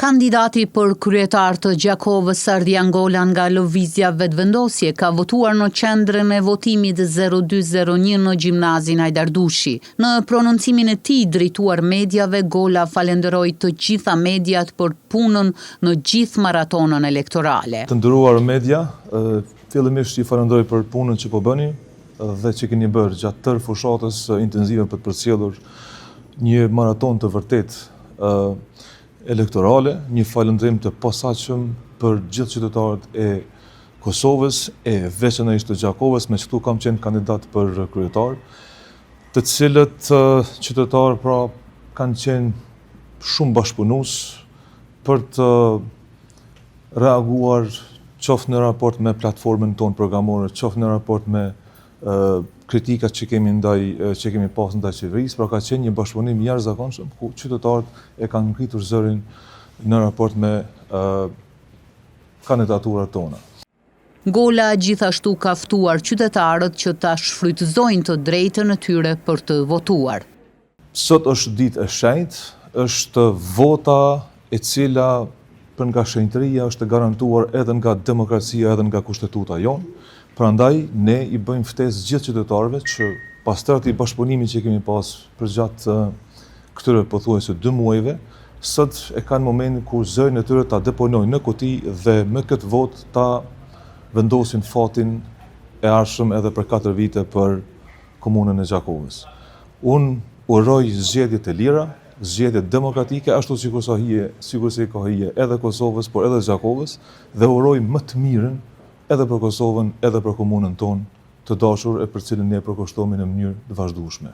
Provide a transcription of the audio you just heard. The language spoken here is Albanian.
Kandidati për kryetar të Gjakovës Sardian Gola nga lëvizja vetëvendosje ka votuar në qendrën e votimit 0201 në gjimnazin Hajdar Dushi. Në prononcimin e tij drejtuar mediave, Gola falenderoi të gjitha mediat për punën në gjithë maratonën elektorale. Të nderuar media, fillimisht ju falenderoj për punën që po bëni dhe që keni bërë gjatë tërë fushatës intensive për të përcjellur një maraton të vërtet elektorale, një falëndrim të posaçëm për gjithë qytetarët e Kosovës, e veçanërisht të Gjakovës, me që këtu kam qenë kandidat për kryetar, të cilët qytetarë pra kanë qenë shumë bashkëpunues për të reaguar qoftë në raport me platformën tonë programore, qoftë në raport me kritikat që kemi pasur ndaj qeverisë, pra ka qenë një bashkëpunim jashtëzakonshëm ku qytetarët e kanë ngritur zërin në raport me kandidaturat tona. Gola gjithashtu ka ftuar qytetarët që ta shfrytëzojnë të drejtën e tyre për të votuar. Sot është ditë e shenjtë, është vota e cila për nga shenjtëria është e garantuar edhe nga demokracia edhe nga kushtetuta jonë. Prandaj, ne i bëjmë ftesë gjithë qytetarëve që pas tërë atij bashkëpunimi që kemi pas për gjatë këtyre pothuajse 2 muajve, sot e kanë momentin kur zërin e tyre ta deponojnë në kuti dhe me këtë votë ta vendosin fatin e ardhshëm edhe për 4 vite për komunën e Gjakovës. Unë uroj zgjedhje të lira, zgjedhje demokratike, ashtu sikur se ka hije edhe Kosovës, por edhe Gjakovës, dhe uroj më të mirën edhe për Kosovën, edhe për komunën tonë të dashur e për cilën ne përkushtohemi në mënyrë të vazhdueshme.